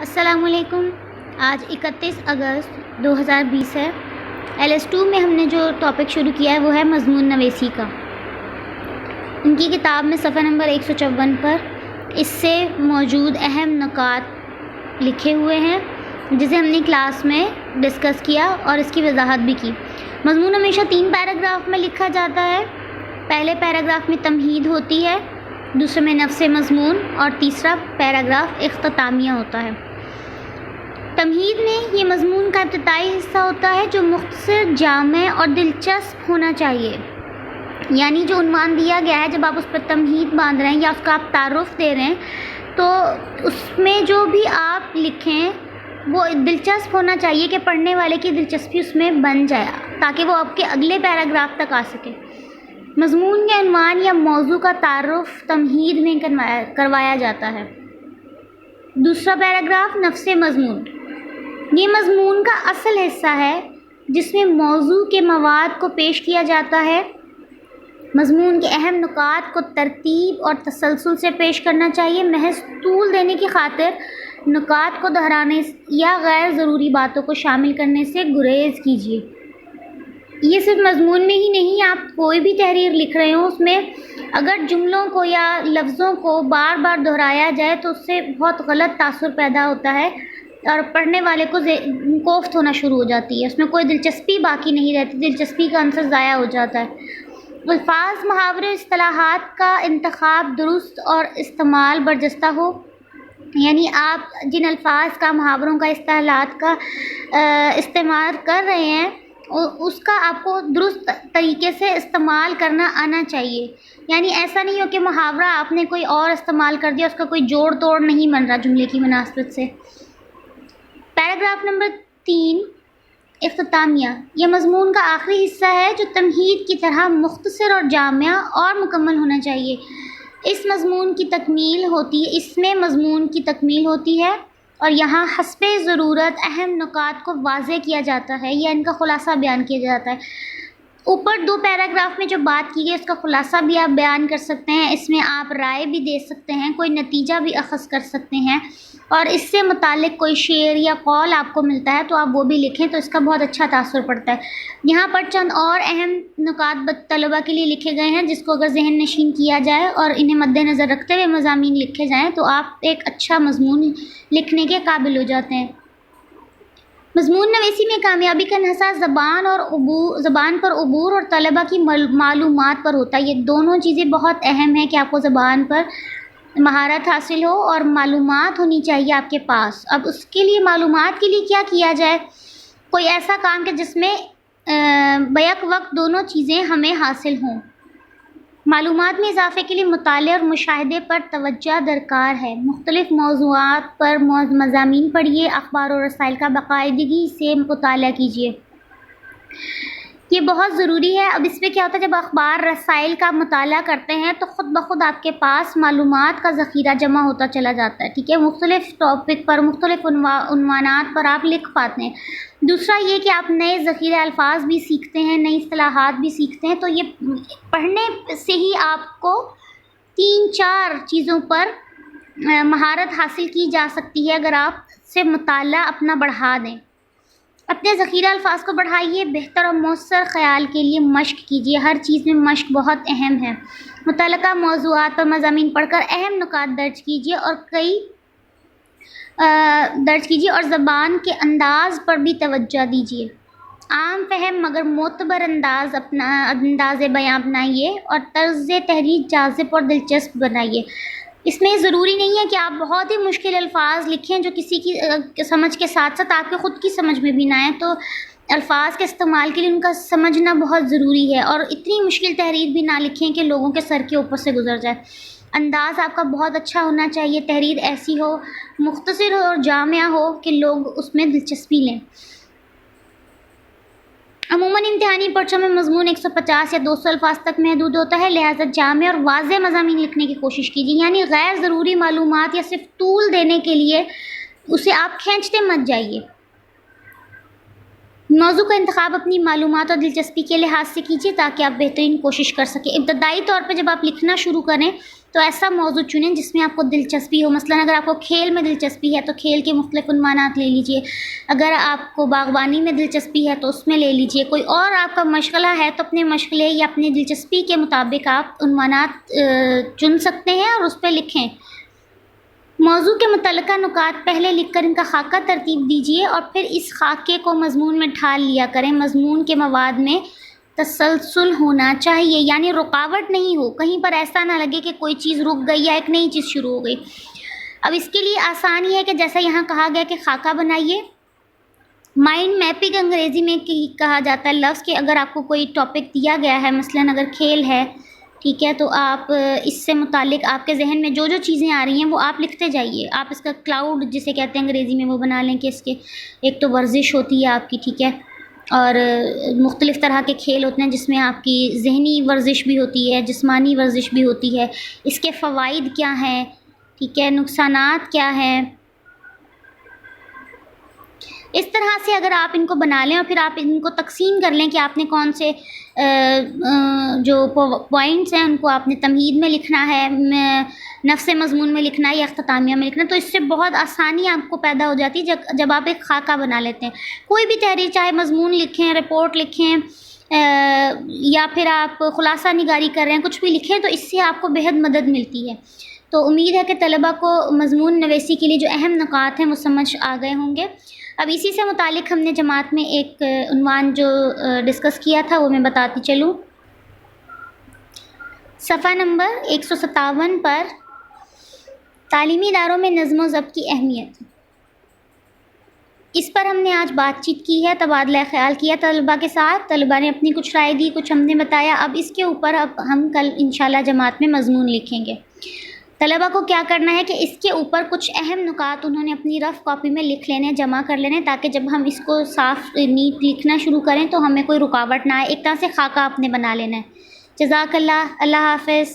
السلام علیکم۔ آج 31 اگست 2020 ہے۔ LS2 میں ہم نے جو ٹاپک شروع کیا ہے وہ ہے مضمون نویسی کا۔ ان کی کتاب میں صفحہ نمبر 154 پر اس سے موجود اہم نکات لکھے ہوئے ہیں جسے ہم نے کلاس میں ڈسکس کیا اور اس کی وضاحت بھی کی۔ مضمون ہمیشہ 3 پیراگراف میں لکھا جاتا ہے۔ پہلے پیراگراف میں تمہید ہوتی ہے، دوسرے میں نفس مضمون اور تیسرا پیراگراف اختتامیہ ہوتا ہے۔ تمہید میں یہ مضمون کا ابتدائی حصہ ہوتا ہے جو مختصر، جامع اور دلچسپ ہونا چاہیے۔ یعنی جو عنوان دیا گیا ہے، جب آپ اس پر تمہید باندھ رہے ہیں یا اس کا آپ تعارف دے رہے ہیں تو اس میں جو بھی آپ لکھیں وہ دلچسپ ہونا چاہیے کہ پڑھنے والے کی دلچسپی اس میں بن جائے تاکہ وہ آپ کے اگلے پیراگراف تک آ سکے۔ مضمون کے عنوان یا موضوع کا تعارف تمہید میں کروایا جاتا ہے۔ دوسرا پیراگراف نفس مضمون، یہ مضمون کا اصل حصہ ہے جس میں موضوع کے مواد کو پیش کیا جاتا ہے۔ مضمون کے اہم نکات کو ترتیب اور تسلسل سے پیش کرنا چاہیے۔ محض طول دینے کی خاطر نکات کو دہرانے یا غیر ضروری باتوں کو شامل کرنے سے گریز کیجیے۔ یہ صرف مضمون میں ہی نہیں، آپ کوئی بھی تحریر لکھ رہے ہوں اس میں اگر جملوں کو یا لفظوں کو بار بار دہرایا جائے تو اس سے بہت غلط تاثر پیدا ہوتا ہے اور پڑھنے والے کو کوفت ہونا شروع ہو جاتی ہے، اس میں کوئی دلچسپی باقی نہیں رہتی، دلچسپی کا عنصر ضائع ہو جاتا ہے۔ الفاظ، محاورے، اصطلاحات کا انتخاب درست اور استعمال برجستہ ہو، یعنی آپ جن الفاظ کا، محاوروں کا، اصطلاحات کا استعمال کر رہے ہیں اس کا آپ کو درست طریقے سے استعمال کرنا آنا چاہیے۔ یعنی ایسا نہیں ہو کہ محاورہ آپ نے کوئی اور استعمال کر دیا، اس کا کوئی جوڑ توڑ نہیں بن رہا جملے کی مناسبت سے۔ پیراگراف نمبر 3 اختتامیہ، یہ مضمون کا آخری حصہ ہے جو تمہید کی طرح مختصر اور جامع اور مکمل ہونا چاہیے۔ اس میں مضمون کی تکمیل ہوتی ہے اور یہاں حسب ضرورت اہم نکات کو واضح کیا جاتا ہے یا ان کا خلاصہ بیان کیا جاتا ہے۔ اوپر 2 پیراگراف میں جو بات کی گئی اس کا خلاصہ بھی آپ بیان کر سکتے ہیں، اس میں آپ رائے بھی دے سکتے ہیں، کوئی نتیجہ بھی اخذ کر سکتے ہیں، اور اس سے متعلق کوئی شعر یا قول آپ کو ملتا ہے تو آپ وہ بھی لکھیں تو اس کا بہت اچھا تاثر پڑتا ہے۔ یہاں پر چند اور اہم نکات طلبہ کے لیے لکھے گئے ہیں جس کو اگر ذہن نشین کیا جائے اور انہیں مد نظر رکھتے ہوئے مضامین لکھے جائیں تو آپ ایک اچھا مضمون لکھنے کے قابل ہو جاتے ہیں۔ مضمون نویسی میں کامیابی کا انحصار زبان پر عبور اور طلبہ کی معلومات پر ہوتا ہے۔ یہ دونوں چیزیں بہت اہم ہیں کہ آپ کو زبان پر مہارت حاصل ہو اور معلومات ہونی چاہیے آپ کے پاس۔ اب اس کے لیے معلومات کے لیے کیا کیا جائے؟ کوئی ایسا کام کہ جس میں بیک وقت دونوں چیزیں ہمیں حاصل ہوں۔ معلومات میں اضافے کے لیے مطالعے اور مشاہدے پر توجہ درکار ہے۔ مختلف موضوعات پر مضامین پڑھیے، اخبار و رسائل کا باقاعدگی سے مطالعہ کیجیے، یہ بہت ضروری ہے۔ اب اس میں کیا ہوتا ہے، جب اخبار رسائل کا مطالعہ کرتے ہیں تو خود بخود آپ کے پاس معلومات کا ذخیرہ جمع ہوتا چلا جاتا ہے، ٹھیک ہے، مختلف ٹاپک پر، مختلف عنوانات پر آپ لکھ پاتے ہیں۔ دوسرا یہ کہ آپ نئے ذخیرہ الفاظ بھی سیکھتے ہیں، نئی اصطلاحات بھی سیکھتے ہیں، تو یہ پڑھنے سے ہی آپ کو 3-4 چیزوں پر مہارت حاصل کی جا سکتی ہے اگر آپ سے مطالعہ اپنا بڑھا دیں۔ اپنے ذخیرہ الفاظ کو بڑھائیے، بہتر اور مؤثر خیال کے لیے مشق کیجیے، ہر چیز میں مشق بہت اہم ہے۔ متعلقہ موضوعات پر مضامین پڑھ کر اہم نکات درج کیجیے اور زبان کے انداز پر بھی توجہ دیجیے۔ عام فہم مگر معتبر انداز بیان اپنائیے اور طرز تحریر جاذب اور دلچسپ بنائیے۔ اس میں ضروری نہیں ہے کہ آپ بہت ہی مشکل الفاظ لکھیں جو کسی کی سمجھ کے ساتھ ساتھ آپ کے خود کی سمجھ میں بھی نہ آئیں، تو الفاظ کے استعمال کے لیے ان کا سمجھنا بہت ضروری ہے، اور اتنی مشکل تحریر بھی نہ لکھیں کہ لوگوں کے سر کے اوپر سے گزر جائے۔ انداز آپ کا بہت اچھا ہونا چاہیے، تحریر ایسی ہو، مختصر ہو اور جامع ہو کہ لوگ اس میں دلچسپی لیں۔ عموماً امتحانی پرچوں میں مضمون 150 یا 200 الفاظ تک محدود ہوتا ہے، لہٰذا جامع اور واضح مضامین لکھنے کی کوشش کیجیے، یعنی غیر ضروری معلومات یا صرف طول دینے کے لیے اسے آپ کھینچتے مت جائیے۔ موضوع کا انتخاب اپنی معلومات اور دلچسپی کے لحاظ سے کیجیے تاکہ آپ بہترین کوشش کر سکیں۔ ابتدائی طور پہ جب آپ لکھنا شروع کریں تو ایسا موضوع چنیں جس میں آپ کو دلچسپی ہو. مثلاً اگر آپ کو کھیل میں دلچسپی ہے تو کھیل کے مختلف عنوانات لے لیجئے. اگر آپ کو باغبانی میں دلچسپی ہے تو اس میں لے لیجئے. کوئی اور آپ کا مشغلہ ہے تو اپنے مشغلے یا اپنی دلچسپی کے مطابق آپ عنوانات چن سکتے ہیں اور اس پہ لکھیں. موضوع کے متعلقہ نکات پہلے لکھ کر ان کا خاکہ ترتیب دیجیے اور پھر اس خاکے کو مضمون میں ڈھال لیا کریں. مضمون کے مواد میں تسلسل ہونا چاہیے، یعنی رکاوٹ نہیں ہو، کہیں پر ایسا نہ لگے کہ کوئی چیز رک گئی یا ایک نئی چیز شروع ہو گئی. اب اس کے لیے آسان یہ ہے کہ جیسا یہاں کہا گیا کہ خاکہ بنائیے. مائنڈ میپنگ انگریزی میں کہا جاتا ہے لفظ کہ اگر آپ کو کوئی ٹاپک دیا گیا ہے، مثلاً اگر کھیل ہے، ٹھیک ہے، تو آپ اس سے متعلق آپ کے ذہن میں جو جو چیزیں آ رہی ہیں وہ آپ لکھتے جائیے. آپ اس کا کلاؤڈ جسے کہتے ہیں انگریزی میں وہ بنا لیں کہ اس کے ایک تو ورزش ہوتی ہے آپ کی، ٹھیک ہے، اور مختلف طرح کے کھیل ہوتے ہیں جس میں آپ کی ذہنی ورزش بھی ہوتی ہے، جسمانی ورزش بھی ہوتی ہے. اس کے فوائد کیا ہیں، ٹھیک ہے، نقصانات کیا ہیں. اس طرح سے اگر آپ ان کو بنا لیں اور پھر آپ ان کو تقسیم کر لیں کہ آپ نے کون سے جو پوائنٹس ہیں ان کو آپ نے تمہید میں لکھنا ہے، نفس مضمون میں لکھنا ہے یا اختتامیہ میں لکھنا ہے، تو اس سے بہت آسانی آپ کو پیدا ہو جاتی ہے جب آپ ایک خاکہ بنا لیتے ہیں. کوئی بھی تحریر، چاہے مضمون لکھیں، رپورٹ لکھیں، یا پھر آپ خلاصہ نگاری کر رہے ہیں، کچھ بھی لکھیں تو اس سے آپ کو بہت مدد ملتی ہے. تو امید ہے کہ طلباء کو مضمون نویسی کے لیے جو اہم نکات ہیں وہ سمجھ آ گئے ہوں گے. اب اسی سے متعلق ہم نے جماعت میں ایک عنوان جو ڈسکس کیا تھا وہ میں بتاتی چلوں. صفحہ نمبر 157 پر تعلیمی اداروں میں نظم و ضبط کی اہمیت، اس پر ہم نے آج بات چیت کی ہے، تبادلہ خیال کیا طلباء کے ساتھ. طلباء نے اپنی کچھ رائے دی، کچھ ہم نے بتایا. اب اس کے اوپر ہم کل انشاءاللہ جماعت میں مضمون لکھیں گے. طلباء کو کیا کرنا ہے کہ اس کے اوپر کچھ اہم نکات انہوں نے اپنی رف کاپی میں لکھ لینے، جمع کر لینے، تاکہ جب ہم اس کو صاف نیٹ لکھنا شروع کریں تو ہمیں کوئی رکاوٹ نہ آئے. ایک طرح سے خاکہ آپ نے بنا لینا ہے. جزاک اللہ. اللہ حافظ.